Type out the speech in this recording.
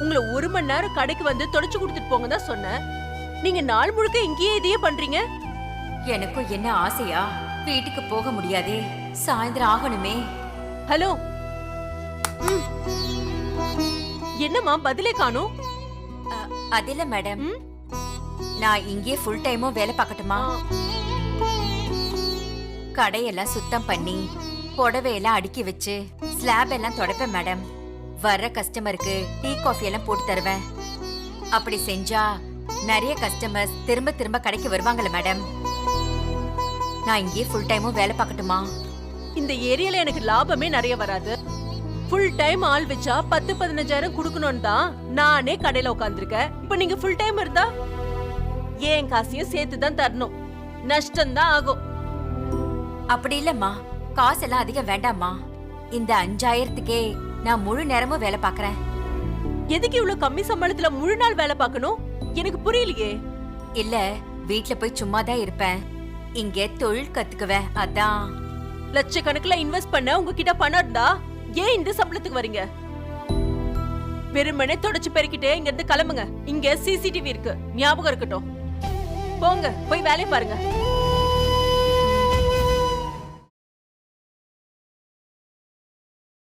உங்களை 1 மணி நேரம் கடைக்கு வந்து தொடச்சு கொடுத்துட்டு போங்க தான் சொன்னேன். நீங்க நாள் முழுக்க இங்கேயே இதையே பண்றீங்க. எனக்கும் என்ன ஆசையா, வீட்டுக்கு போக முடியாதே, சாயந்தரம் ஆகணுமே. ஹலோ, என்னம்மா பதிலே காணோம்? அதில்ல மேடம், நான் இங்கே ஃபுல் டைமும் வேலை பார்க்கட்டுமா? கடையெல்லாம் சுத்தம் பண்ணி புடவையெல்லாம் அடுக்கி வச்சு ஸ்லாப் எல்லாம் தொடப்பேன் மேடம். வர்ற கஸ்டமருக்கு டீ காஃபி எல்லாம் போட்டு தருவேன். அப்படி செஞ்சா நிறைய கஸ்டமர்ஸ் திரும்ப திரும்ப கடைக்கு வருவாங்கல்ல மேடம். நான் இங்கே ஃபுல் டைமும் வேலை பார்க்கட்டுமா? இந்த ஏரியால எனக்கு லாபமே நிறைய வராது. ஃபுல் டைம் ஆள் வச்சா 10-15,000 கொடுக்கணும்னு தான் நானே கடையில உட்காந்துருக்கேன். இப்ப நீங்க ஃபுல் டைம் இருந்தா ஏன் காசையும் சேர்த்து தான் தரணும். நஷ்டம் தான் ஆகும். அப்படி இல்லம்மா, காசெல்லாம் அதிகம் வேண்டாமா. இந்த 5,000த்துக்கே நான் முழு நேரமும் வேலை பார்க்கறேன். எதுக்கு இவ்வளவு கம்மி சம்பளத்துல முழு நாள் வேலை பார்க்கணும்? எனக்கு புரியலையே. இல்ல, வீட்ல போய் சும்மா தான் இருப்பேன். இங்க தொழில் கத்துக்குவேன், அதான். லட்சக்கணக்குல இன்வெஸ்ட் பண்ண உங்ககிட்ட பணம் இருந்தா ஏன் இந்த சம்பளத்துக்கு வரீங்க? வெறுமனே தொடச்சு பெருக்கிட்டு இங்க இருந்து கிளம்புங்க. இங்க சிசிடிவி இருக்கு, ஞாபகம் இருக்கட்டும். போங்க, போய் வேலையை பாருங்க.